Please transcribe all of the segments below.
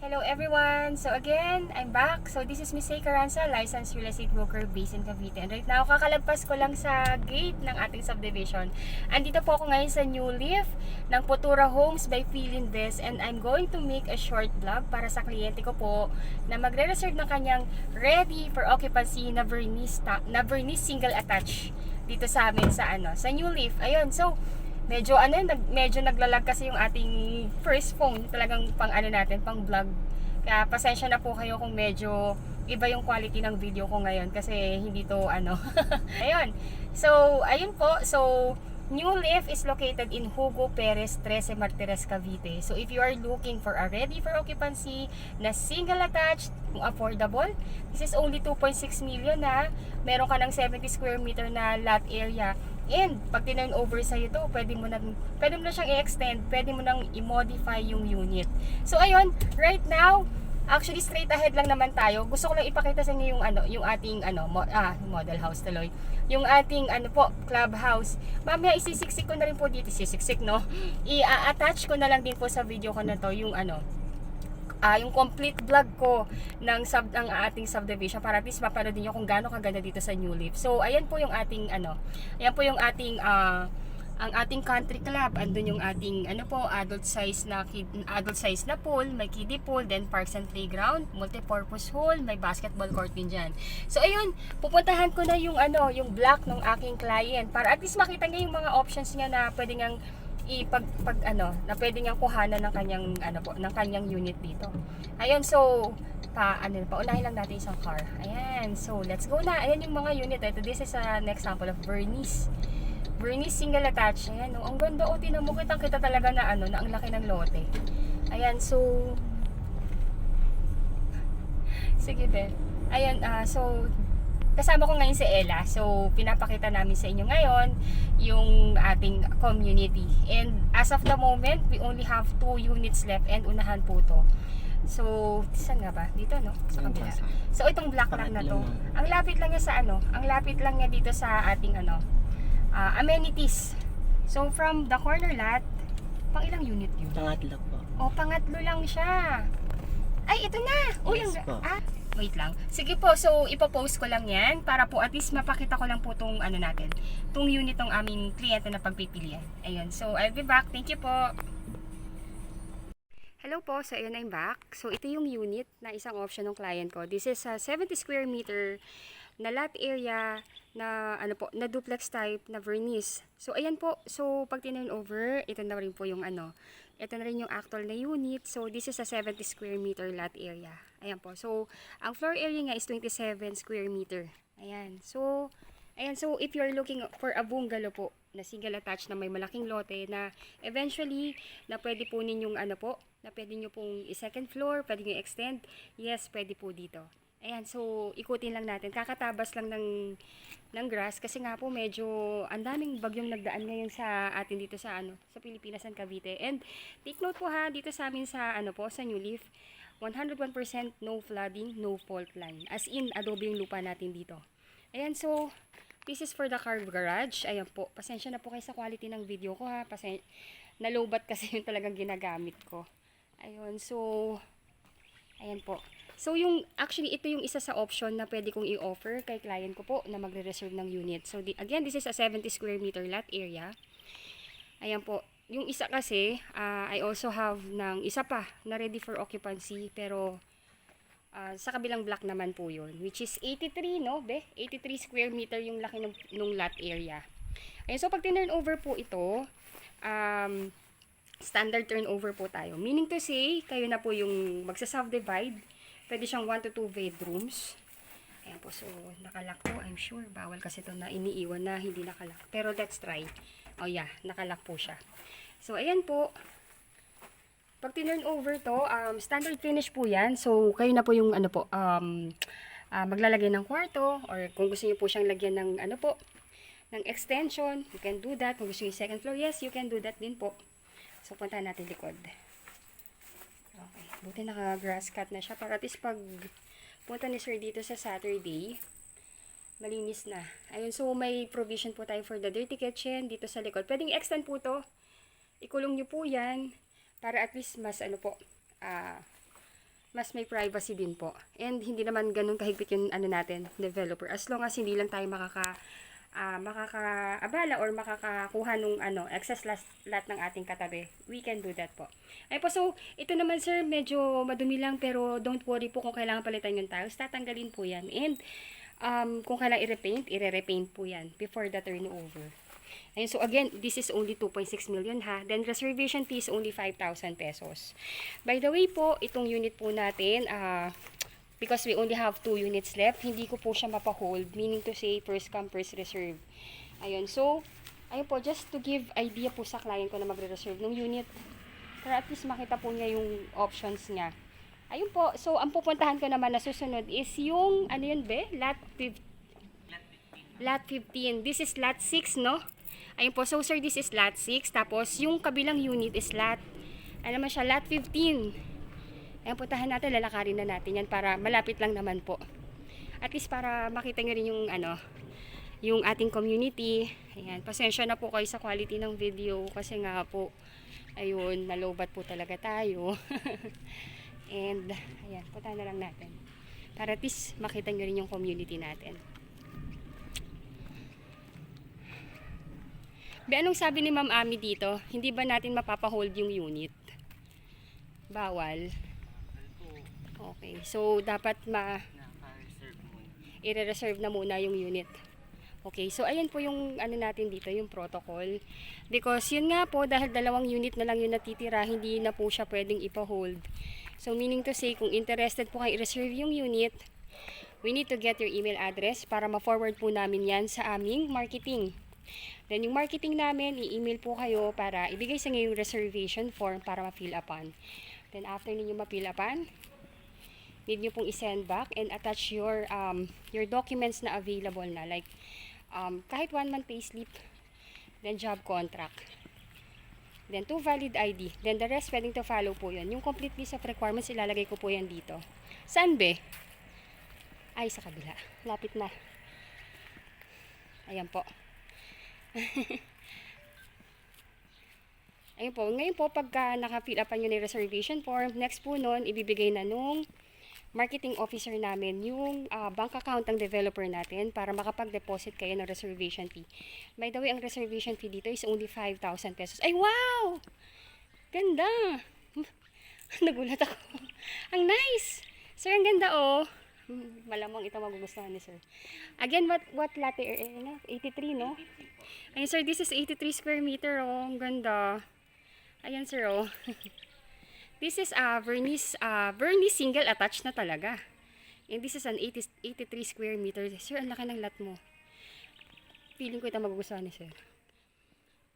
Hello everyone! So again, I'm back. So this is Miss Say Caranza, licensed real estate broker based in Cavite. And right now, kakalagpas ko lang sa gate ng ating subdivision. Andito po ako ngayon sa new leaf ng Potura Homes by Philinvest. And I'm going to make a short vlog para sa kliyente ko po na magre-reserve ng kanyang ready for occupancy na Vernice single attach dito sa amin sa new leaf. Ayun, so medyo medyo naglalag kasi yung ating first phone, talagang pang natin, pang vlog. Kaya pasensya na po kayo kung medyo iba yung quality ng video ko ngayon kasi hindi to ayun. So, ayun po. So, New Leaf is located in Hugo Perez, 13 Martires, Cavite. So, if you are looking for a ready for occupancy na single attached, kung affordable, this is only 2.6 million na meron ka ng 70 square meter na lot area. And pag tinurn over sa ito, pwede mo na siyang i-extend, pwede mo nang i-modify yung unit. So ayun, right now, actually straight ahead lang naman tayo. Gusto ko lang ipakita sa inyo yung ating model house tuloy. Yung ating clubhouse. Mamaya isisiksik ko na rin po dito, no. I-attach ko na lang din po sa video ko na to yung yung complete vlog ko ng ating subdivision para at least mapanood niyo kung gaano kaganda dito sa New Leaf. So ayan po yung ating ayan po yung ating ang ating country club. Andun yung ating adult size na pool, may kiddie pool, then parks and playground, multi-purpose hall, may basketball court din diyan. So ayun, pupuntahan ko na yung block ng aking client para at least makita niya yung mga options niya na pwede ngang na pwede niyang kuhanan ng kanyang unit dito. Ayun, so paunahin lang natin isang car. Ayan, so let's go na. Ayan yung mga unit. Ito, this is an example of Vernice single attached. Ayan, ang ganda. Tinan mo, kita talaga na na ang laki ng lote. Ayan, so sige din. Ayan, so kasama ko ngayon si Ella. So, pinapakita namin sa inyo ngayon yung ating community. And as of the moment, we only have 2 units left and unahan po to. So, saan nga ba? Dito, no? Sa kabila. So, itong black lang na to. Ang lapit lang niya sa ang lapit lang niya dito sa ating amenities. So, from the corner lot, pang ilang unit yun? Pangatlo po. Pangatlo lang siya. Ay, ito na! Yes po. Wait lang. Sige po, so ipopost ko lang yan para po at least mapakita ko lang po itong itong unit ng aming kliyente na pagpipilian. Ayun, so I'll be back. Thank you po. Hello po, so ayun, I'm back. So ito yung unit na isang option ng client ko. This is a 70 square meter na lot area na na duplex type na Vernice. So ayan po, so pag tinurn over, ito na rin po yung ito na rin yung actual na unit. So this is a 70 square meter lot area. Ayan po. So ang floor area nga is 27 square meter. Ayan. So if you're looking for a bungalow po na single attached na may malaking lote na eventually na pwede po ninyong na pwede nyo pong i-second floor, pwede nyo extend, yes, pwede po dito. Ayan, so ikutin lang natin. Kakatabas lang ng grass kasi nga po medyo ang daming bagyong nagdaan ngayon sa atin dito sa sa Pilipinas and Cavite. And take note po ha, dito sa amin sa sa New Leaf, 101% no flooding, no fault line. As in, adobe yung lupa natin dito. Ayan, so this is for the car garage. Ayan po, pasensya na po kayo sa quality ng video ko ha. Nalobat kasi yung talagang ginagamit ko. Ayun, so ayan po. So, actually, ito yung isa sa option na pwede kong i-offer kay client ko po na magre-reserve ng unit. So, again, this is a 70 square meter lot area. Ayan po. Yung isa kasi, I also have ng isa pa na ready for occupancy. Pero, sa kabilang block naman po yun. Which is 83, no? 83 square meter yung laki ng lot area. Ayan, so, pag tinurn over po ito, standard turnover po tayo. Meaning to say, kayo na po yung magsa-subdivide. Pwede siyang 1 to 2 bedrooms. Ayan po, so nakalock po, I'm sure. Bawal kasi ito na iniiwan na hindi nakalock. Pero let's try. Oh yeah, nakalock po siya. So ayan po. Pag tinurn over to, standard finish po yan. So kayo na po yung maglalagay ng kwarto or kung gusto niyo po siyang lagyan ng ng extension, you can do that. Kung gusto niyo second floor, yes, you can do that din po. So puntahan natin likod. Okay, buti naka-grass cut na siya para at least pag punta ni sir dito sa Saturday, malinis na. Ayun, so may provision po tayo for the dirty kitchen dito sa likod. Pwedeng extend po to. Ikulong nyo po yan para at least mas mas may privacy din po. And hindi naman ganun kahigpit yung ano natin, developer. As long as hindi lang tayo makakaabala or makakakuha nung excess lot ng ating katabi, we can do that po. Ay po, so ito naman sir, medyo madumi lang, pero don't worry po kung kailangan palitan yung tiles, tatanggalin po yan. And kung kailangan i-repaint po yan before the turnover. Ayun, so again, this is only 2.6 million ha. Then reservation fee is only 5,000 pesos. By the way po, itong unit po natin, because we only have 2 units left, hindi ko po siya mapahold, meaning to say first come first reserve. Ayun, so ayun po, just to give idea po sa client ko na magre-reserve ng unit, para at least makita po niya yung options niya. Ayun po, so ang pupuntahan ko naman na susunod is yung ano yun be? Lot 15. This is lot 6, no? Ayun po, so sir, this is lot 6, tapos yung kabilang unit is lot, ano naman siya, lot 15. Ayan, puntahan natin, lalakarin na natin yan para malapit lang naman po. At least para makita nyo rin yung yung ating community. Ayan, pasensya na po kayo sa quality ng video kasi nga po, ayun, nalobat po talaga tayo. And, ayan, puntahan na lang natin. Para at least makita nyo rin yung community natin. Anong sabi ni Ma'am Ami dito? Hindi ba natin mapapahold yung unit? Bawal. Okay, so dapat i-reserve na muna yung unit. Okay, so ayan po yung ano natin dito, yung protocol. Because yun nga po, dahil 2 unit na lang yung natitira, hindi na po siya pwedeng ipa-hold. So meaning to say, kung interested po kayo i-reserve yung unit, we need to get your email address para ma-forward po namin yan sa aming marketing. Then yung marketing namin, i-email po kayo para ibigay sa inyo yung reservation form para ma-fill upan. Then after ninyo ma-fill upan, need nyo pong i-send back and attach your documents na available na, like kahit 1 month payslip, then job contract, then 2 valid ID, then the rest pwedeng to follow po yun. Yung complete list of requirements, ilalagay ko po yan dito. Saan be? Ay, sa kabila. Lapit na. Ayan po. Ayun po, ngayon po pagka naka-fill upan nyo na yung reservation form, next po nun, ibibigay na nung marketing officer namin yung bank account ng developer natin para makapag-deposit kayo ng reservation fee. By the way, ang reservation fee dito is only 5,000 pesos. Ay, wow! Ganda! Nagulat ako. Ang nice! Sir, ang ganda oh. Malamang ito magugustuhan ni sir. Again, what lot area? 83, no? Ayun sir, this is 83 square meter oh. Ang ganda. Ayan sir oh. This is vernice single attached na talaga. And this is an 83 square meter. Sir, ang laki ng lot mo. Feeling ko ito magugustuhan ni sir.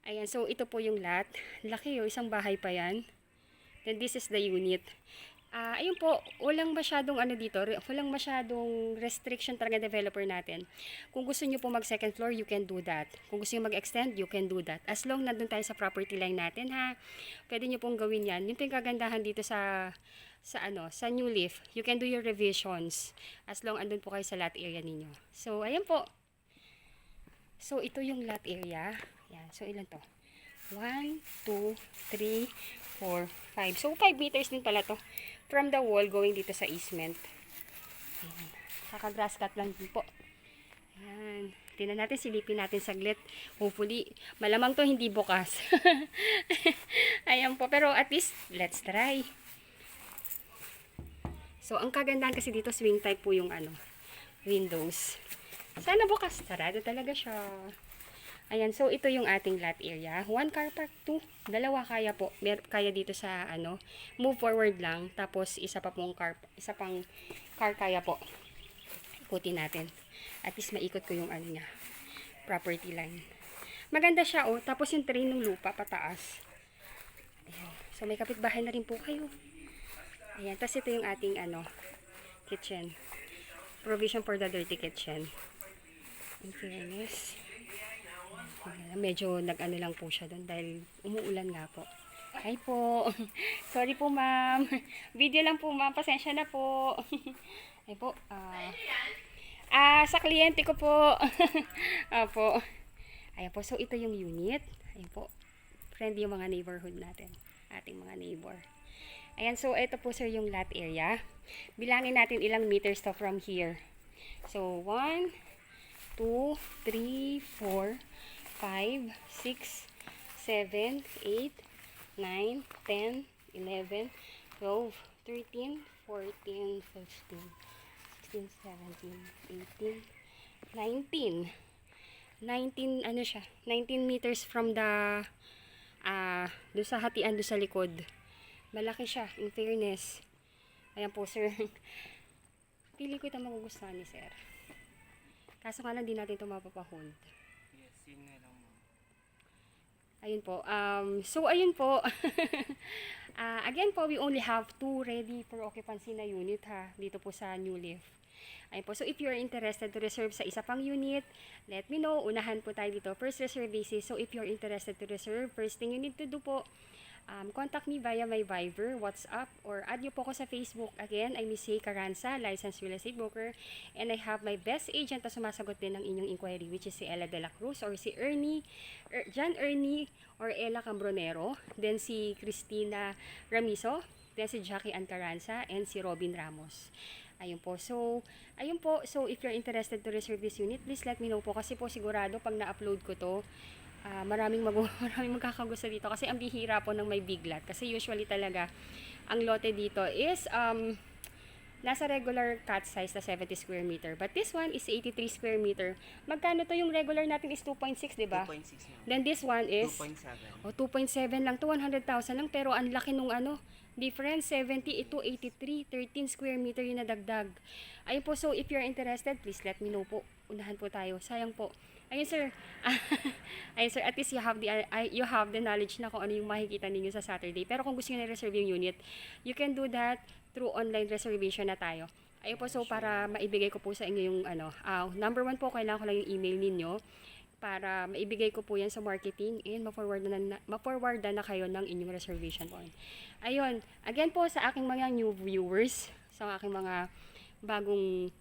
Ayan, so ito po yung lot. Laki oh, isang bahay pa yan. Then this is the unit. Ayun po, walang masyadong walang masyadong restriction talaga developer natin. Kung gusto niyo po mag second floor, you can do that. Kung gusto niyo mag-extend, you can do that. As long nandun tayo sa property line natin ha, pwede niyo pong gawin yan. Yung po yung kagandahan dito sa New Leaf. You can do your revisions as long andun po kayo sa lot area ninyo. So, ayan po. So, ito yung lot area. Yan. So, ilan to? 1, 2, 3, 4, 5. So, 5 meters din pala to. From the wall going dito sa easement. Ayan. Kaka-grass cut lang din po. Ayan. Tingnan natin, silipin natin saglit. Hopefully, malamang to hindi bukas. Ayan po. Pero at least, let's try. So, ang kagandahan kasi dito, swing type po yung windows. Sana bukas. Sarado talaga siya. Ayan, so ito yung ating lot area. 1 car park, 2. 2 kaya po. Kaya dito sa move forward lang. Tapos isa pang car kaya po. Ikutin natin. At least maikot ko yung niya. Property line. Maganda siya oh. Tapos yung train ng lupa pataas. Ayan. So may kapitbahay na rin po kayo. Ayan, tapos ito yung ating kitchen. Provision for the dirty kitchen. In fairness. Medyo lang po siya doon dahil umuulan nga po. Hi po. Sorry po ma'am. Video lang po ma'am. Pasensya na po. Ay po. Sa kliyente ko po. Apo. Ayan po. So ito yung unit. Ayan po. Friendly yung mga neighborhood natin. Ating mga neighbor. Ayan, so ito po sir yung lot area. Bilangin natin ilang meters to from here. So 1, 2, 3, 4, 5, 6, 7, 8, 9, 10, 11, 12, 13, 14, 15, 16, 17, 18, 19 ano siya, 19 meters from the doon sa hatian doon sa likod. Malaki siya, in fairness. Ayan po sir. Pili ko ito magugustuhan ni sir. Kaso nga lang di natin ito mapapahond. Yes, yun nga lang mo. Ayun po. So ayun po. Again po, we only have 2 ready for occupancy na unit ha. Dito po sa New Leaf. Ayun po. So if you're interested to reserve sa isa pang unit, let me know. Unahan po tayo dito. First reserve basis. So if you're interested to reserve, first thing you need to do po, contact me via my Viber, WhatsApp, or add nyo po ako sa Facebook. Again, I'm Miss Say Caranza, licensed real estate broker, and I have my best agent na sumasagot din ng inyong inquiry, which is si Ella de la Cruz, or si John Ernie, or Ella Cambronero, then si Cristina Ramizo, then si Jackie Ann Caranza, and si Robin Ramos. Ayun po. So, if you're interested to reserve this unit, please let me know po. Kasi po sigurado pag na-upload ko to, maraming magkakagusto dito. Kasi ang bihira po ng may big lot. Kasi usually talaga, ang lote dito is, nasa regular cut size na 70 square meter. But this one is 83 square meter. Magkano to? Yung regular natin is 2.6, diba? 2.6 na. Then this one is 2.7. 2.7 lang to, 100,000 lang, pero ang laki nung difference, 70 ito 83, 13 square meter yung nadagdag. Ayun po, so if you're interested, please let me know po. Unahan po tayo. Sayang po. Ayun sir. Ayun sir, at least you have the knowledge na kung ano yung makikita ninyo sa Saturday. Pero kung gusto niyo na reserve yung unit, you can do that through online reservation na tayo. Ayun po, so para maibigay ko po sa inyo yung number 1 po, kailangan ko lang yung email ninyo para maibigay ko po yan sa marketing and ma-forward na kayo ng inyong reservation point. Ayun, again po sa aking mga new viewers, sa aking mga bagong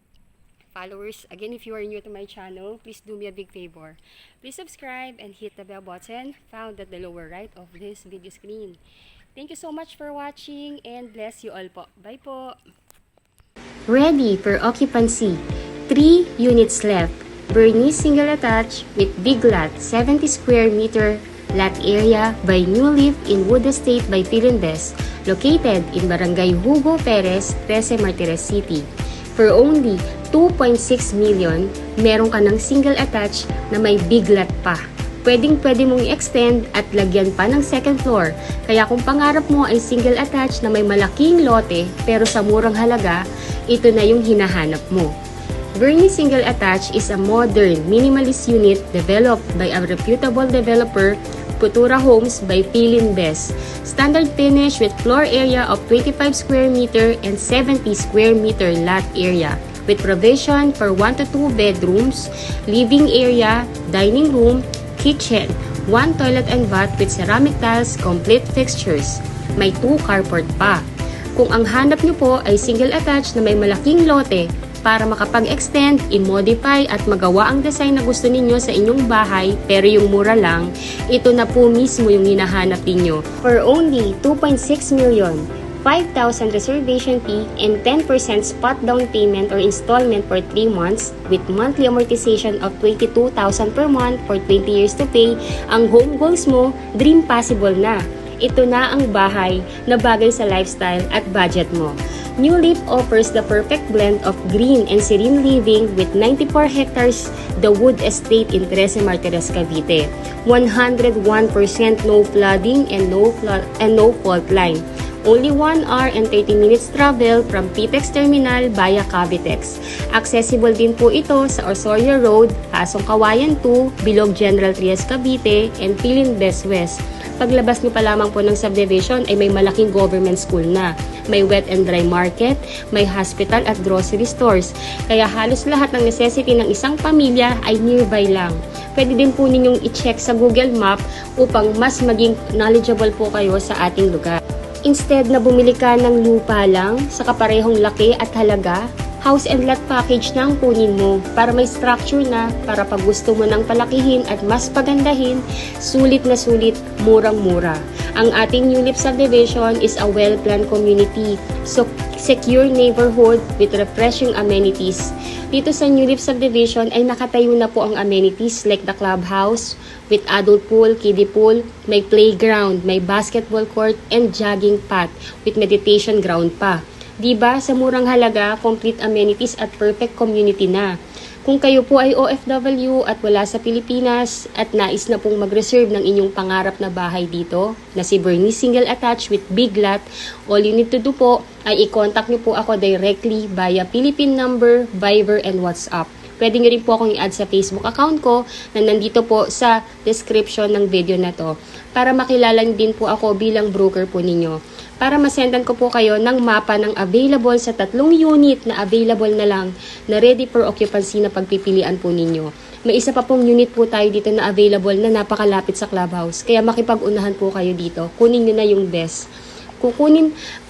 followers, again, if you are new to my channel, please do me a big favor. Please subscribe and hit the bell button found at the lower right of this video screen. Thank you so much for watching and bless you all po. Bye po! Ready for occupancy. 3 units left. Bernice single attached with big lot 70 square meter lot area by New Leaf in Wood Estate by Philinvest, located in Barangay Hugo Perez, 13 Martires City. For only 2.6 million, meron ka ng single attached na may big lot pa. Pwede mong i-extend at lagyan pa ng second floor. Kaya kung pangarap mo ay single attached na may malaking lote pero sa murang halaga, ito na yung hinahanap mo. Bernice Single Attached is a modern, minimalist unit developed by a reputable developer, Futura Homes by Philinvest. Standard finish with floor area of 25 square meter and 70 square meter lot area, with provision for 1 to 2 bedrooms, living area, dining room, kitchen, 1 toilet and bath with ceramic tiles, complete fixtures. May 2 carport pa. Kung ang hanap nyo po ay single attached na may malaking lote, para makapag-extend, i-modify at magawa ang design na gusto ninyo sa inyong bahay pero yung mura lang, ito na po mismo yung hinahanap ninyo. For only 2.6 million, 5,000 reservation fee and 10% spot down payment or installment for 3 months with monthly amortization of 22,000 per month for 20 years to pay, ang home goals mo, dream possible na. Ito na ang bahay na bagay sa lifestyle at budget mo. New Leaf offers the perfect blend of green and serene living with 94 hectares the Wood Estate in 13 Martires, Cavite. 101% no flooding and no fault line. Only 1 hour and 30 minutes travel from PTEX Terminal via Cavitex. Accessible din po ito sa Osorio Road, Pasong Kawayan 2, Bilog General Trias, Cavite, and Philinvest West. Paglabas nyo pa lamang po ng subdivision ay may malaking government school na. May wet and dry market, may hospital at grocery stores. Kaya halos lahat ng necessity ng isang pamilya ay nearby lang. Pwede din po ninyong i-check sa Google Map upang mas maging knowledgeable po kayo sa ating lugar. Instead na bumili ka ng lupa lang sa kaparehong laki at halaga, house and lot package na ang kunin mo para may structure na para pag gusto mo nang palakihin at mas pagandahin, sulit na sulit, murang-mura. Ang ating New Leaf Subdivision is a well-planned community, so secure neighborhood with refreshing amenities. Dito sa New Leaf Subdivision ay nakatayo na po ang amenities like the clubhouse with adult pool, kiddie pool, may playground, may basketball court, and jogging path with meditation ground pa. Diba, sa murang halaga, complete amenities at perfect community na. Kung kayo po ay OFW at wala sa Pilipinas at nais na pong mag-reserve ng inyong pangarap na bahay dito, na si Bernice Single Attached with Big Lot, all you need to do po ay i-contact niyo po ako directly via Philippine number, Viber, and WhatsApp. Pwede nyo rin po akong i-add sa Facebook account ko na nandito po sa description ng video na to para makilala din po ako bilang broker po ninyo. Para masendan ko po kayo ng mapa ng available sa 3 unit na available na lang na ready for occupancy na pagpipilian po ninyo. May isa pa pong unit po tayo dito na available na napakalapit sa clubhouse. Kaya makipag-unahan po kayo dito. Kunin nyo na yung best.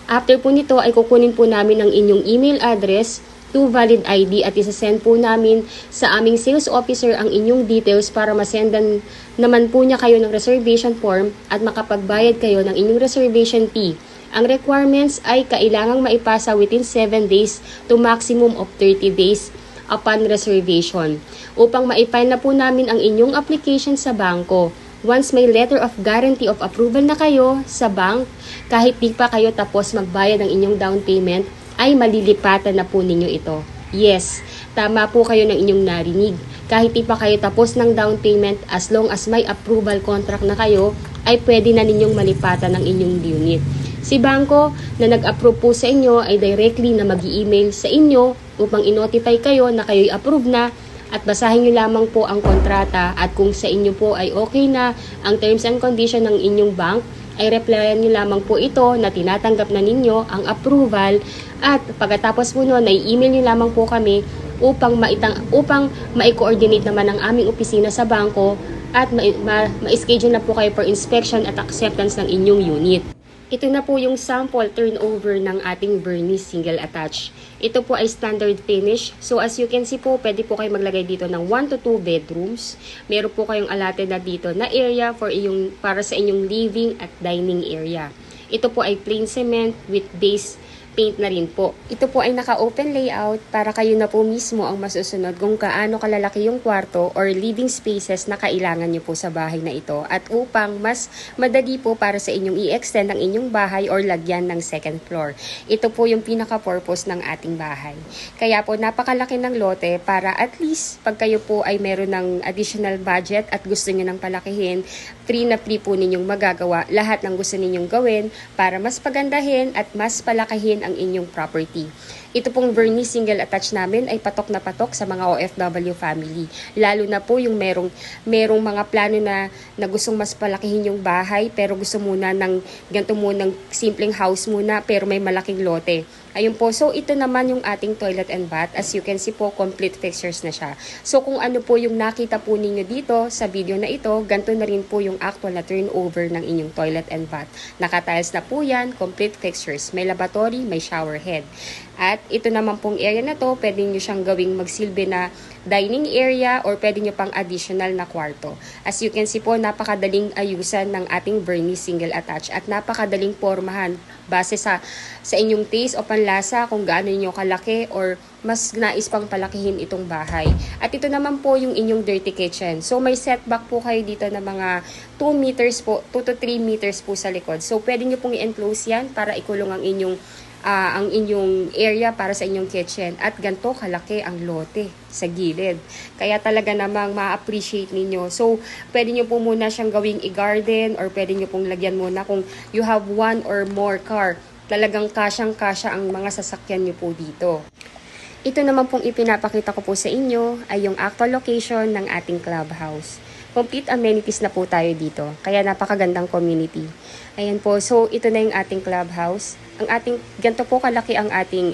After po nito ay kukunin po namin ang inyong email address, 2 valid ID at isasend po namin sa aming sales officer ang inyong details para masendan naman po niya kayo ng reservation form at makapagbayad kayo ng inyong reservation fee. Ang requirements ay kailangang maipasa within 7 days to maximum of 30 days upon reservation upang maipile na po namin ang inyong application sa bangko. Once may letter of guarantee of approval na kayo sa bank, kahit di pa kayo tapos magbayad ng inyong down payment, ay malilipatan na po ninyo ito. Yes, tama po kayo ng inyong narinig. Kahit di pa kayo tapos ng down payment, as long as may approval contract na kayo, ay pwede na ninyong malipatan ng inyong unit. Si bangko na nag-approve po sa inyo ay directly na mag-i-email sa inyo upang i-notify kayo na kayo'y approve na at basahin nyo lamang po ang kontrata at kung sa inyo po ay okay na ang terms and condition ng inyong bank, ay replyan nyo lamang po ito na tinatanggap na ninyo ang approval at pagkatapos po noon ay email nyo lamang po kami upang ma-coordinate naman ang aming opisina sa bangko at ma-schedule na po kayo for inspection at acceptance ng inyong unit. Ito na po yung sample turnover ng ating Bernice Single Attached. Ito po ay standard finish. So as you can see po, pwede po kayo maglagay dito ng 1 to 2 bedrooms. Meron po kayong allotted na dito na area para sa inyong living at dining area. Ito po ay plain cement with base paint na rin po. Ito po ay naka-open layout para kayo na po mismo ang masusunod kung kaano kalalaki yung kwarto or living spaces na kailangan nyo po sa bahay na ito at upang mas madali po para sa inyong i-extend ang inyong bahay or lagyan ng second floor. Ito po yung pinaka-purpose ng ating bahay. Kaya po napakalaki ng lote para at least pag kayo po ay meron ng additional budget at gusto nyo nang palakihin, free na free po ninyong magagawa lahat ng gusto ninyong gawin para mas pagandahin at mas palakihin ang inyong property. Ito pong Bernice Single Attached namin ay patok na patok sa mga OFW family. Lalo na po yung merong mga plano na gustong mas palakihin yung bahay pero gusto muna ng ganito munang simpleng house muna pero may malaking lote. Ayun po, so ito naman yung ating toilet and bath. As you can see po, complete fixtures na siya. So kung ano po yung nakita po ninyo dito sa video na ito, ganito na rin po yung actual na turnover ng inyong toilet and bath. Nakatiles na po yan, complete fixtures. May lavatory, may shower head. At ito naman pong area na to, pwede nyo siyang gawing magsilbi na dining area or pwede nyo pang additional na kwarto. As you can see po, napakadaling ayusan ng ating Bernice Single Attached at napakadaling pormahan base sa inyong taste o panlasa kung gaano niyo kalaki or mas nais pang palakihin itong bahay. At ito naman po yung inyong dirty kitchen. So may setback po kayo dito na mga 2 meters po, 2 to 3 meters po sa likod. So pwede nyo pong i-enclose yan para ikulong ang inyong area para sa inyong kitchen at ganito kalaki ang lote sa gilid. Kaya talaga namang ma-appreciate ninyo. So, pwede nyo po muna siyang gawing i-garden or pwede nyo pong lagyan muna kung you have 1 or more car. Talagang kasyang-kasya ang mga sasakyan nyo po dito. Ito naman pong ipinapakita ko po sa inyo ay yung actual location ng ating clubhouse. Complete amenities na po tayo dito. Kaya napakagandang community. Ayan po. So, ito na yung ating clubhouse. Ganito po kalaki ang ating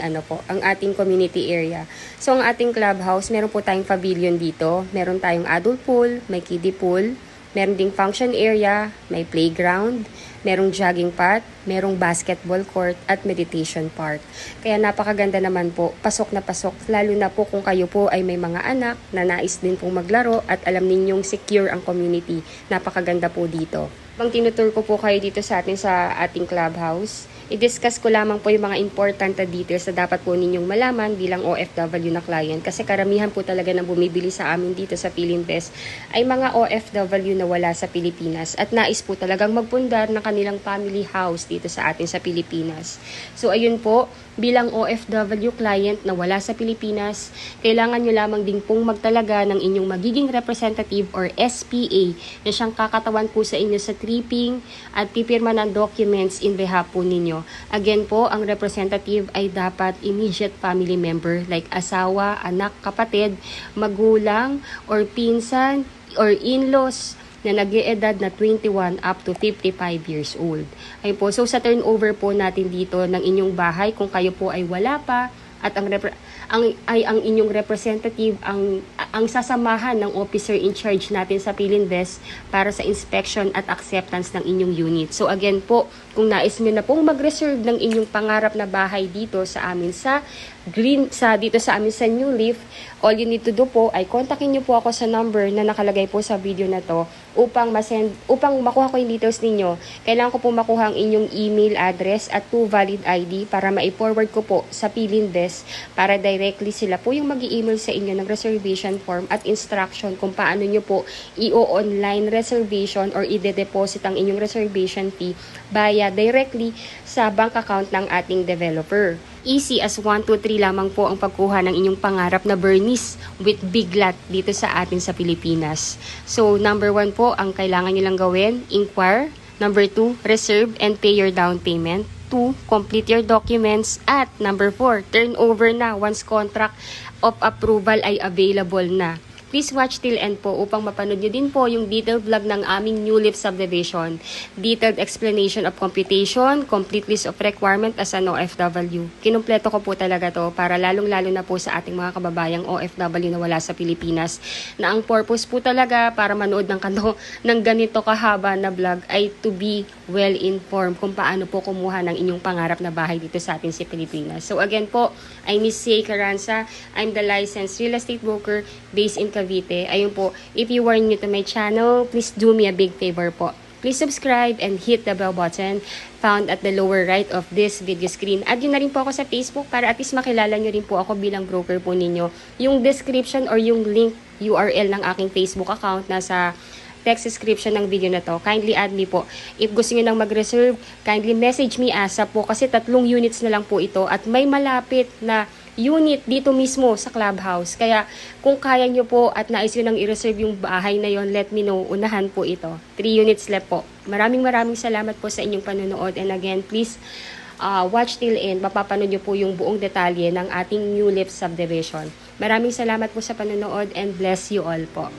community area. So, ang ating clubhouse, meron po tayong pavilion dito. Meron tayong adult pool, may kiddie pool, meron ding function area, may playground, merong jogging part, merong basketball court, at meditation part. Kaya napakaganda naman po, pasok na pasok, lalo na po kung kayo po ay may mga anak na nais din pong maglaro at alam ninyong secure ang community. Napakaganda po dito. Bang tinutur ko po kayo dito sa ating clubhouse, i-discuss ko lamang po yung mga important details na dapat po ninyong malaman bilang OFW na client. Kasi karamihan po talaga ng bumibili sa amin dito sa Philinvest ay mga OFW na wala sa Pilipinas at nais po talagang magpundar ng kanilang family house dito sa atin sa Pilipinas. So ayun po, bilang OFW client na wala sa Pilipinas, kailangan nyo lamang din pong magtalaga ng inyong magiging representative or SPA na siyang kakatawan po sa inyo sa tripping at pipirma ng documents in behalf po ninyo. Again po, ang representative ay dapat immediate family member like asawa, anak, kapatid, magulang, or pinsan, or in-laws na nag-iedad na 21 up to 55 years old. Ayun po, so sa turnover po natin dito ng inyong bahay, kung kayo po ay wala pa, at ang inyong representative ang sasamahan ng officer in charge natin sa Philinvest para sa inspection at acceptance ng inyong unit. So again po, kung nais niyo na pong mag-reserve ng inyong pangarap na bahay dito sa amin dito sa amin sa New Leaf, all you need to do po ay kontakin niyo po ako sa number na nakalagay po sa video na to upang makuha ko yung details ninyo. Kailangan ko po makuha ang inyong email address at 2 valid ID para ma-forward ko po sa Philinvest para directly sila po yung mag-i-email sa inyo ng reservation form at instruction kung paano nyo po i-online reservation or i-deposit ang inyong reservation fee directly sa bank account ng ating developer. Easy as 1, 2, 3 lamang po ang pagkuha ng inyong pangarap na Bernice with big lot dito sa atin sa Pilipinas. So, number 1 po, ang kailangan nyo lang gawin, inquire. Number 2, reserve and pay your down payment. 2, complete your documents. At number 4, turn over na once contract of approval ay available na. Please watch till end po upang mapanood nyo din po yung detailed vlog ng aming New Leaf subdivision. Detailed explanation of computation, complete list of requirement as an OFW. Kinumpleto ko po talaga to para lalong-lalo na po sa ating mga kababayang OFW na wala sa Pilipinas. Na ang purpose po talaga para manood ng ganito kahaba na vlog ay to be well informed kung paano po kumuha ng inyong pangarap na bahay dito sa atin sa Pilipinas. So again po, I'm Miss C. Carranza. I'm the licensed real estate broker based in Cavite. Ayun po, if you are new to my channel, please do me a big favor po. Please subscribe and hit the bell button found at the lower right of this video screen. Add nyo na rin po ako sa Facebook para at least makilala nyo rin po ako bilang broker po ninyo. Yung description or yung link URL ng aking Facebook account nasa text description ng video na to. Kindly add me po. If gusto nyo nang mag-reserve, kindly message me ASAP po kasi 3 units na lang po ito at may malapit na unit dito mismo sa clubhouse. Kaya kung kaya nyo po at nais nyo nang i-reserve yung bahay na yon, let me know. Unahan po ito. 3 units left po. Maraming salamat po sa inyong panonood. And again, please watch till end. Mapapanood nyo po yung buong detalye ng ating New Leaf subdivision. Maraming salamat po sa panonood and bless you all po.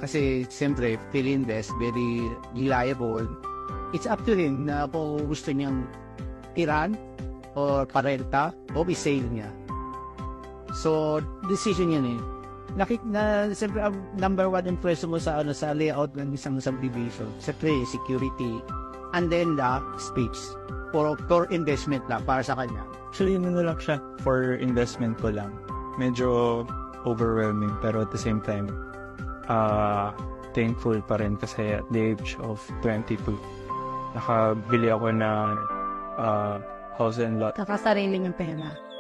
Kasi siyempre, Philinvest, very reliable. It's up to him na kung gusto niyang tiran o parenta o i-sale niya. So, decision yan eh. Siyempre, ang number one impression mo sa layout ng isang subdivision. Siyempre, security. And then the space. For investment lang, para sa kanya. Actually, lang siya for investment ko lang. Medyo overwhelming, pero at the same time, thankful pa rin kasi at the age of 22, nakabili ako ng house and lot. Kakasarili ng pera.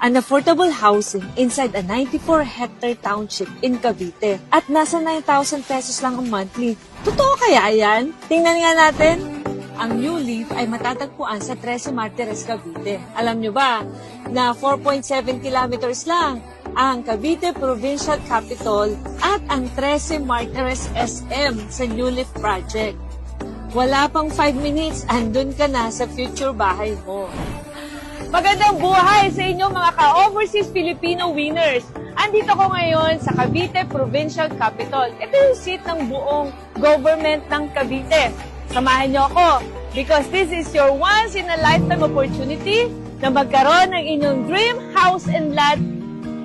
An affordable housing inside a 94-hectare township in Cavite at nasa 9,000 pesos lang ang monthly. Totoo kaya yan? Tingnan nga natin. Ang New Leaf ay matatagpuan sa 13 Martires, Cavite. Alam nyo ba na 4.7 kilometers lang ang Cavite Provincial Capital at ang 13 Martires SM sa New Leaf Project. Wala pang 5 minutes, andun ka na sa future bahay mo. Magandang buhay sa inyo mga ka-overseas Filipino winners! Andito ko ngayon sa Cavite Provincial Capital. Ito yung seat ng buong government ng Cavite. Samahan niyo ako because this is your once-in-a-lifetime opportunity na magkaroon ng inyong dream house and lot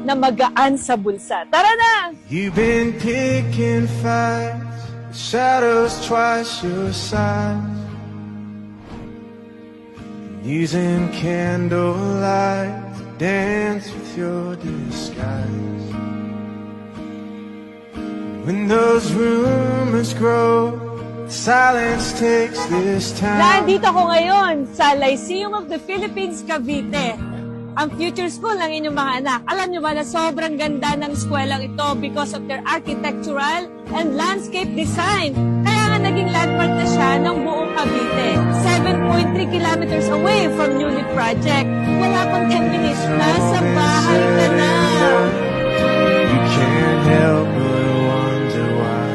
na magaan sa bulsa. Tara na! You've been picking fights, the shadows twice your size. Using candlelight to dance with your disguise. When those rumors grow, silence takes this time. Nandito ako ngayon sa Lyceum of the Philippines, Cavite. Ang future school ng inyong mga anak. Alam niyo ba na sobrang ganda ng eskwelalang ito because of their architectural and landscape design. Kaya nga naging landmark na siya ng buong Cavite. 7.3 kilometers away from New Leaf Project. Wala pang 10 minutes, nasa bahay ka na. You can't help but wonder why.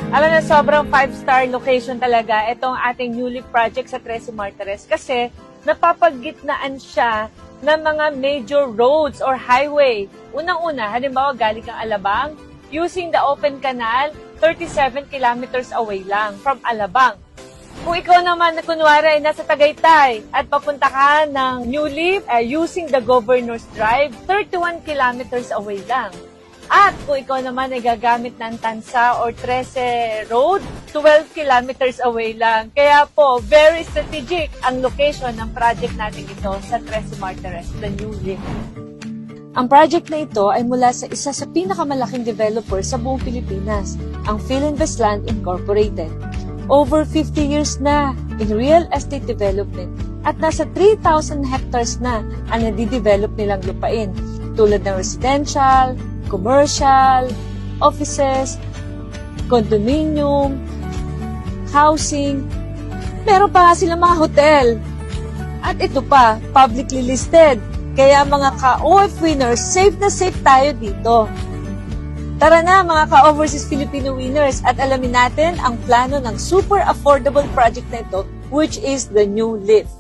Alam na, sobrang 5-star location talaga itong ating New Leaf Project sa 13 Martires kasi napapagitnaan siya ng mga major roads or highway. Unang-una, halimbawa galing kang Alabang, using the open canal, 37 kilometers away lang from Alabang. Kung ikaw naman na kunwari ay nasa Tagaytay at papunta ka ng New Leaf using the Governor's Drive, 31 kilometers away lang. At kung ikaw naman ay gagamit ng Tansa or 13 Road, 12 kilometers away lang. Kaya po, very strategic ang location ng project natin ito sa 13 Martires, the New Leaf. Ang project na ito ay mula sa isa sa pinakamalaking developer sa buong Pilipinas, ang Philinvestland Incorporated. Over 50 years na in real estate development at nasa 3,000 hectares na ang nadidevelop nilang lupain tulad ng residential, commercial, offices, condominium, housing. Meron pa nga silang mga hotel. At ito pa, publicly listed. Kaya mga ka-OF winners, safe na safe tayo dito. Tara na mga ka-overseas Filipino winners at alamin natin ang plano ng super affordable project na ito, which is the New Leaf.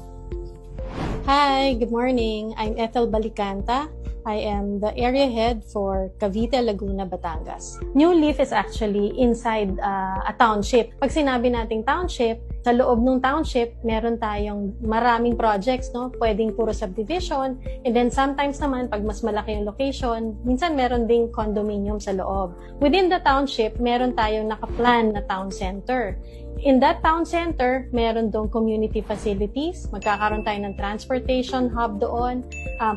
Hi, good morning. I'm Ethel Balicanta. I am the area head for Cavite, Laguna, Batangas. New Leaf is actually inside a township. Pag sinabi nating township, sa loob ng township, meron tayong maraming projects, no? Pwedeng puro subdivision. And then sometimes naman, pag mas malaki yung location, minsan meron ding condominium sa loob. Within the township, meron tayong nakaplan na town center. In that town center, meron doon community facilities. Magkakaroon tayo ng transportation hub doon.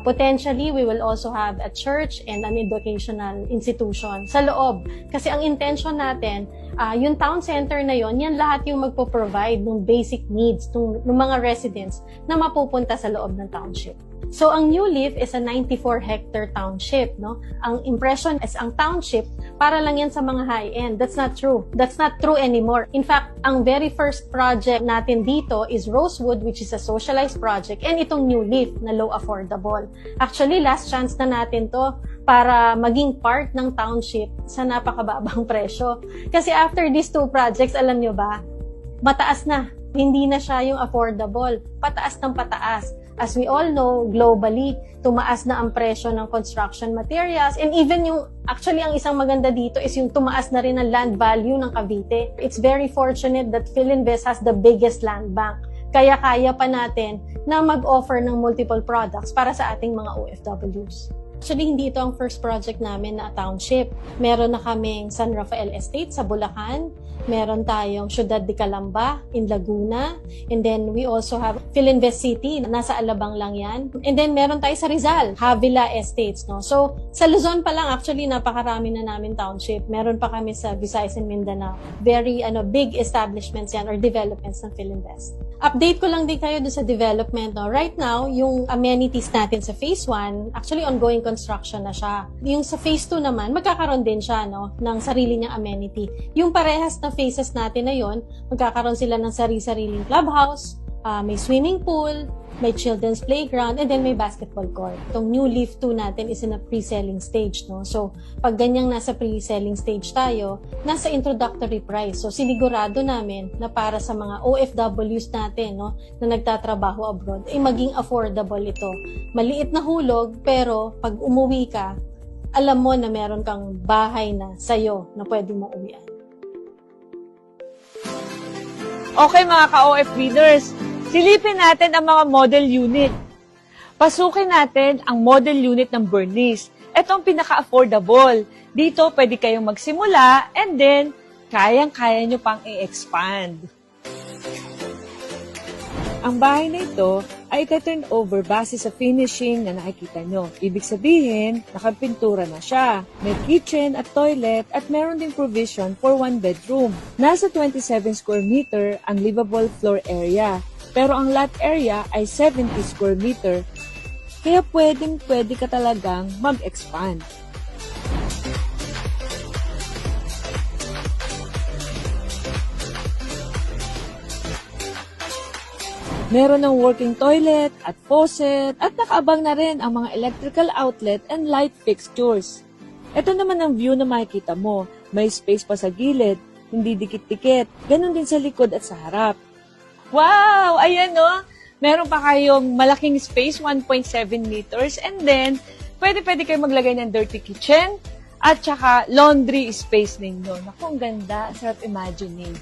Potentially, we will also have a church and an educational institution sa loob. Kasi ang intention natin, yung town center na yon, yan lahat yung magpo-provide ng basic needs ng mga residents na mapupunta sa loob ng township. So, ang New Leaf is a 94-hectare township, no? Ang impression is ang township, para lang yan sa mga high-end. That's not true. That's not true anymore. In fact, ang very first project natin dito is Rosewood, which is a socialized project, and itong New Leaf na low affordable. Actually, last chance na natin to para maging part ng township sa napakababang presyo. Kasi after these two projects, alam nyo ba, mataas na. Hindi na siya yung affordable. Pataas ng pataas. As we all know, globally, tumaas na ang presyo ng construction materials, and even actually ang isang maganda dito is yung tumaas na rin ang land value ng Cavite. It's very fortunate that Philinvest has the biggest land bank. Kaya kaya pa natin na mag-offer ng multiple products para sa ating mga OFWs. Actually, hindi ito ang first project namin na township. Meron na kaming San Rafael Estate sa Bulacan. Meron tayong Ciudad de Calamba in Laguna. And then we also have Philinvest City, nasa Alabang lang yan. And then meron tayo sa Rizal, Havila Estates. No? So, sa Luzon pa lang, actually, napakarami na namin township. Meron pa kami sa Visayas and Mindanao. Very big establishments yan or developments ng Philinvest. Update ko lang din kayo doon sa development. No? Right now, yung amenities natin sa Phase 1, actually ongoing construction na siya. Yung sa Phase 2 naman, magkakaroon din siya ng sarili niyang amenity. Yung parehas na phases natin na yon, magkakaroon sila ng sarili-sariling clubhouse, may swimming pool, may children's playground, and then may basketball court. Itong New Leaf 2 natin is in a pre-selling stage. No? So, pag ganyang nasa pre-selling stage tayo, nasa introductory price. So, sinigurado namin na para sa mga OFWs natin, no, na nagtatrabaho abroad, ay maging affordable ito. Maliit na hulog, pero pag umuwi ka, alam mo na meron kang bahay na sayo na pwede mo uwian. Okay mga ka-OF readers, silipin natin ang mga model unit. Pasukin natin ang model unit ng Bernice. Ito ang pinaka-affordable. Dito pwede kayong magsimula and then kayang-kaya nyo pang i-expand. Ang bahay na ito ay ita-turn over base sa finishing na nakikita nyo. Ibig sabihin, nakapintura na siya. May kitchen at toilet at meron ding provision for 1 bedroom. Nasa 27 square meter ang livable floor area. Pero ang lot area ay 70 square meter. Kaya pwede ka talagang mag-expand. Meron ng working toilet at faucet at nakaabang na rin ang mga electrical outlet and light fixtures. Ito naman ang view na makikita mo. May space pa sa gilid, hindi dikit-dikit. Ganon din sa likod at sa harap. Wow! Ayan no! Meron pa kayong malaking space, 1.7 meters. And then, pwede kayo maglagay ng dirty kitchen at saka laundry space ninyo. Naku, ang ganda. Sarap imagining.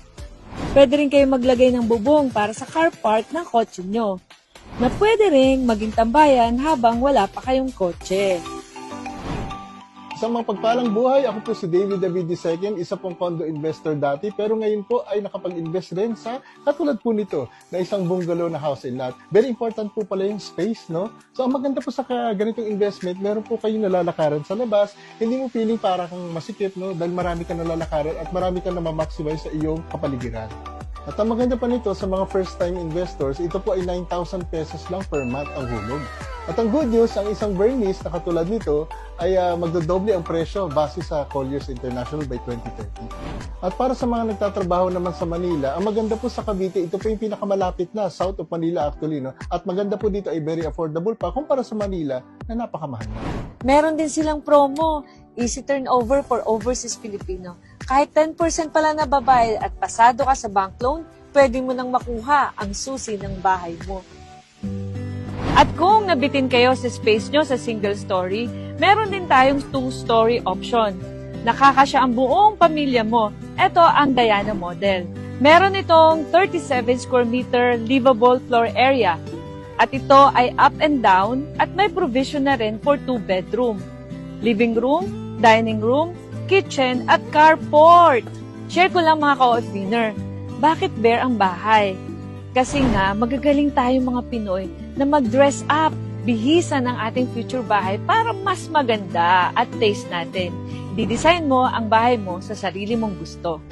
Pwede rin kayo maglagay ng bubong para sa car park ng kotse nyo, na pwede rin maging tambayan habang wala pa kayong kotse. Sa mga pagpalang buhay, ako po si David David II, isa pong condo investor dati, pero ngayon po ay nakapag-invest rin sa katulad po nito, na isang bungalow na house and lot. Very important po pala yung space, no? So, ang maganda po sa ganitong investment, meron po kayong nalalakaran sa labas, hindi mo feeling para kang masikip, no? Dahil marami kang nalalakaran at marami kang namamaximize sa iyong kapaligiran. At ang maganda pa nito sa mga first-time investors, ito po ay 9,000 pesos lang per month ang hulog. At ang good news, ang isang Bernice na katulad nito ay magdodoble ang presyo base sa Colliers International by 2030. At para sa mga nagtatrabaho naman sa Manila, ang maganda po sa Cavite, ito po yung pinakamalapit na, south of Manila actually, no? At maganda po dito ay very affordable pa kumpara sa Manila na napakamahal na. Meron din silang promo, easy turnover for overseas Filipino. Kahit 10% pala na babayad at pasado ka sa bank loan, pwede mo nang makuha ang susi ng bahay mo. At kung nabitin kayo sa space nyo sa single story, meron din tayong 2-story option. Nakakasya ang buong pamilya mo. Ito ang Diana model. Meron itong 37 square meter livable floor area. At ito ay up and down at may provision na rin for 2 bedroom. Living room, dining room, kitchen at carport. Share ko lang mga ka-OF-winner. Bakit bare ang bahay? Kasi nga, magagaling tayong mga Pinoy na mag-dress up, bihisan ang ating future bahay para mas maganda at taste natin. Didesign mo ang bahay mo sa sarili mong gusto.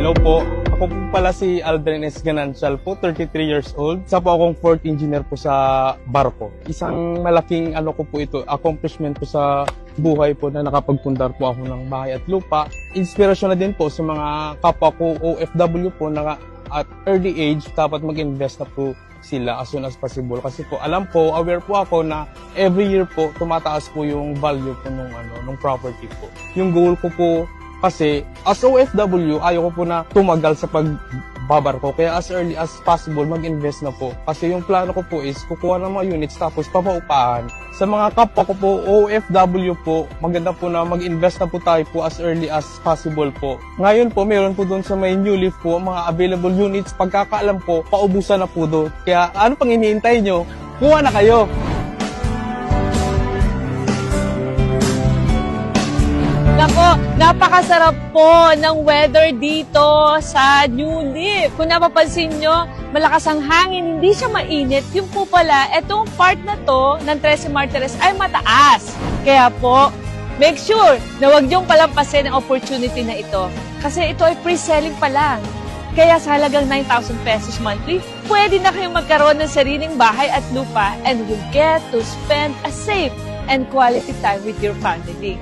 Hello po. Ako po pala si Aldrin S. Ganancial po, 33 years old. Isa po akong fourth engineer po sa barko. Isang malaking accomplishment po sa buhay po na nakapagpundar po ako ng bahay at lupa. Inspirasyon na din po sa mga kapwa ko OFW po na at early age dapat mag-invest na po sila as soon as possible. Kasi po alam ko, aware po ako na every year po tumataas po yung value po nung property po. Yung goal ko po kasi as OFW, ayaw ko po na tumagal sa pagbabarko. Kaya as early as possible, mag-invest na po. Kasi yung plano ko po is kukuha ng mga units tapos papaupahan. Sa mga kapwa ko po, OFW po, maganda po na mag-invest na po tayo po as early as possible po. Ngayon po, meron po doon sa may New Leaf po, mga available units. Pagkakaalam po, paubusan na po doon. Kaya ano pang hinihintay nyo? Kuha na kayo! Nako, napakasarap po ng weather dito sa New Leaf. Kung napapansin nyo, malakas ang hangin, hindi siya mainit. Yung po pala, etong part na to ng Tres Martires ay mataas. Kaya po, make sure na huwag niyong palampasin ang opportunity na ito. Kasi ito ay pre-selling pa lang. Kaya sa halagang 9,000 pesos monthly, pwede na kayong magkaroon ng sariling bahay at lupa and you'll get to spend a safe and quality time with your family.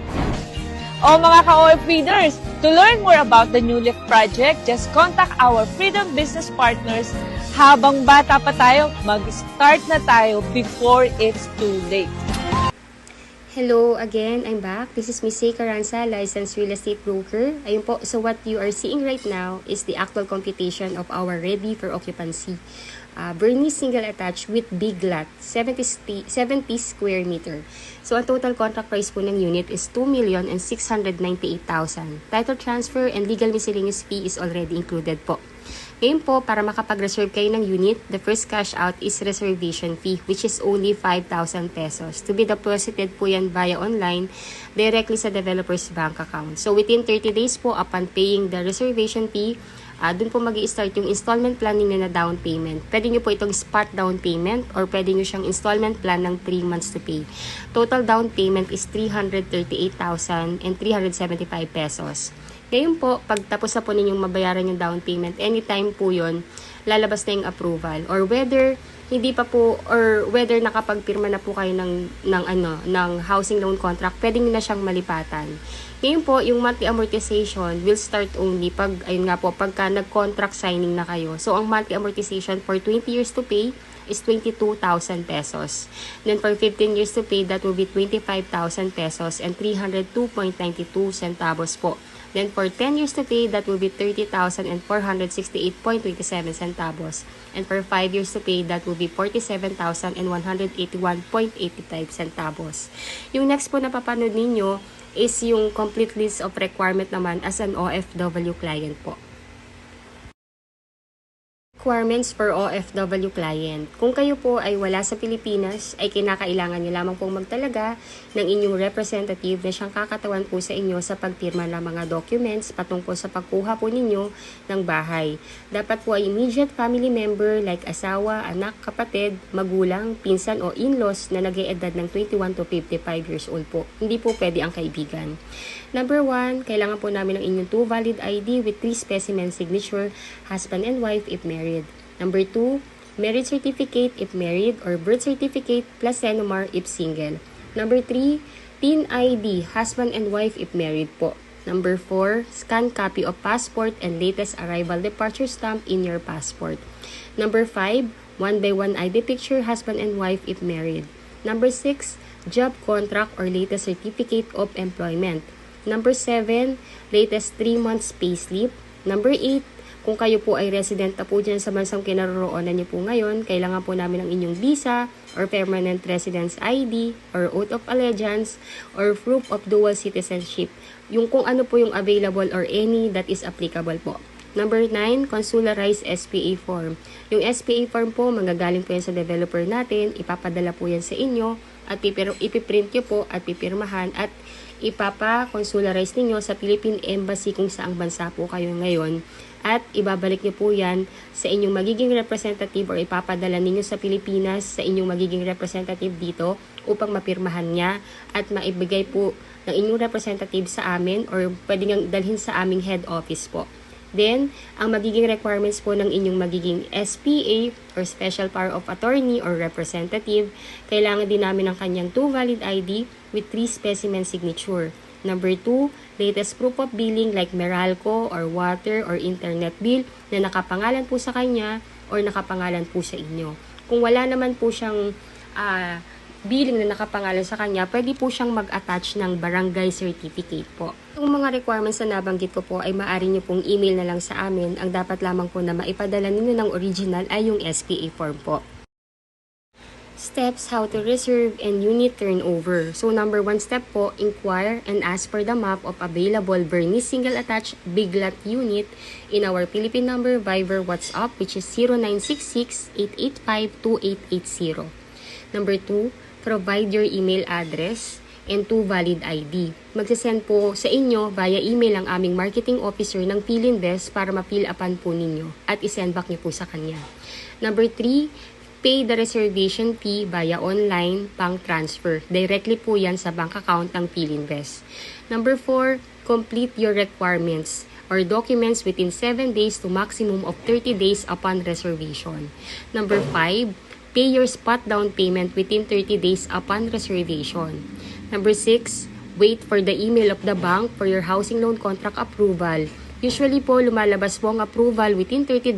O mga ka-OF-feeders, to learn more about the New Leaf project, just contact our Freedom Business Partners. Habang bata pa tayo, mag-start na tayo before it's too late. Hello again, I'm back. This is Miss Say Caranza, licensed real estate broker. Ayun po, so what you are seeing right now is the actual computation of our ready for occupancy. Bernice single attached with big lot, 70 square meter. So, ang total contract price po ng unit is 2,698,000. Title transfer and legal miscellaneous fee is already included po. Ngayon po, para makapag-reserve kayo ng unit, the first cash out is reservation fee, which is only 5,000 pesos. To be deposited po yan via online, directly sa developer's bank account. So, within 30 days po, upon paying the reservation fee, dun po mag-i-start yung installment planning na down payment. Pwede nyo po itong part down payment or pwede nyo siyang installment plan ng 3 months to pay. Total down payment is 338,375 pesos. Ngayon po, pag tapos na po ninyong mabayaran yung down payment, anytime po yon lalabas na yung approval. Or whether hindi pa po, or whether nakapagpirma na po kayo ng housing loan contract, pwede nyo na siyang malipatan. Ngayon po, yung monthly amortization will start only pagka nag-contract signing na kayo. So, ang monthly amortization for 20 years to pay is 22,000 pesos. Then, for 15 years to pay, that will be 25,000 pesos and 302.92 centavos po. Then, for 10 years to pay, that will be 30,468.27 centavos. And for 5 years to pay, that will be 47,181.85 centavos. Yung next po na papanood ninyo is yung complete list of requirement naman as an OFW client po. Requirements for OFW client. Kung kayo po ay wala sa Pilipinas, ay kinakailangan nyo lamang pong magtalaga ng inyong representative na siyang kakatawan po sa inyo sa pagpirma ng mga documents patungkol sa pagkuha po ninyo ng bahay. Dapat po ay immediate family member like asawa, anak, kapatid, magulang, pinsan o in-laws na nag-eedad ng 21 to 55 years old po. Hindi po pwede ang kaibigan. Number 1, kailangan po namin ng inyong 2 valid ID with 3 specimen signature, husband and wife if married. Number 2, marriage certificate if married or birth certificate plus Senomar if single. Number 3, TIN ID, husband and wife if married po. Number 4, scan copy of passport and latest arrival departure stamp in your passport. Number 5, 1x1 ID picture, husband and wife if married. Number 6, job contract or latest certificate of employment. Number 7, latest 3 months payslip. Number 8, Kung kayo po ay resident na po dyan sa bansang kinaroroonan niyo po ngayon, kailangan po namin ang inyong visa or permanent residence ID or oath of allegiance or proof of dual citizenship. Yung kung ano po yung available or any that is applicable po. Number 9, consularized SPA form. Yung SPA form po, manggagaling po yan sa developer natin, ipapadala po yan sa inyo, at ipiprint nyo po at pipirmahan at ipapa-consularize ninyo sa Philippine Embassy kung saang bansa po kayo ngayon. At ibabalik nyo po yan sa inyong magiging representative or ipapadala ninyo sa Pilipinas sa inyong magiging representative dito upang mapirmahan niya at maibigay po ng inyong representative sa amin or pwede ngang dalhin sa aming head office po. Then, ang magiging requirements po ng inyong magiging SPA or Special Power of Attorney or Representative, kailangan din namin ng kanyang 2 valid ID with 3 specimen signature. Number 2, latest proof of billing like Meralco or water or internet bill na nakapangalan po sa kanya or nakapangalan po sa inyo. Kung wala naman po siyang billing na nakapangalan sa kanya, pwede po siyang mag-attach ng barangay certificate po. Yung mga requirements na nabanggit ko po ay maaari nyo pong email na lang sa amin. Ang dapat lamang po na maipadala ninyo ng original ay yung SPA form po. Steps how to reserve and unit turnover. So number 1 step po, inquire and ask for the map of available Bernice single attached big lot unit in our Philippine number Viber WhatsApp which is 0966-885-2880. Number 2, provide your email address and 2 valid ID. Magsasend po sa inyo via email ang aming marketing officer ng Philinvest para ma-fill upan po ninyo at isend back niyo po sa kanya. Number 3, pay the reservation fee via online bank transfer. Directly po yan sa bank account ng Philinvest. Number 4, complete your requirements or documents within 7 days to maximum of 30 days upon reservation. Number 5, pay your spot down payment within 30 days upon reservation. Number 6, wait for the email of the bank for your housing loan contract approval. Usually po, lumalabas po ang approval within 30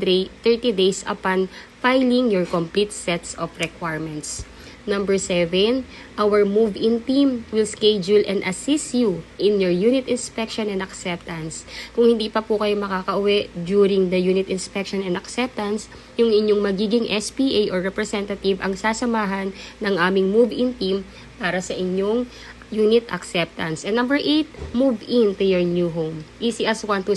days upon filing your complete sets of requirements. Number 7, our move-in team will schedule and assist you in your unit inspection and acceptance. Kung hindi pa po kayo makakauwi during the unit inspection and acceptance, yung inyong magiging SPA or representative ang sasamahan ng aming move-in team para sa inyong unit acceptance. And number 8, move in to your new home. Easy as 1, 2,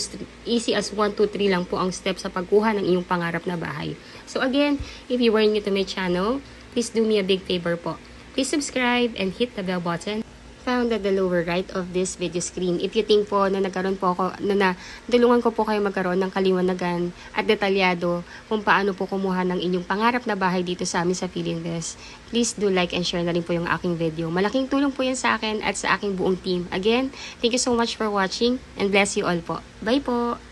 3 lang po ang step sa pagkuha ng inyong pangarap na bahay. So again, if you were new to my channel, please do me a big favor po. Please subscribe and hit the bell button found at the lower right of this video screen. If you think po na nagkaroon po ako, na tulungan ko po kayo magkaroon ng kaliwanagan at detalyado kung paano po kumuha ng inyong pangarap na bahay dito sa amin sa Philinvest, please do like and share na rin po yung aking video. Malaking tulong po yan sa akin at sa aking buong team. Again, thank you so much for watching and bless you all po. Bye po!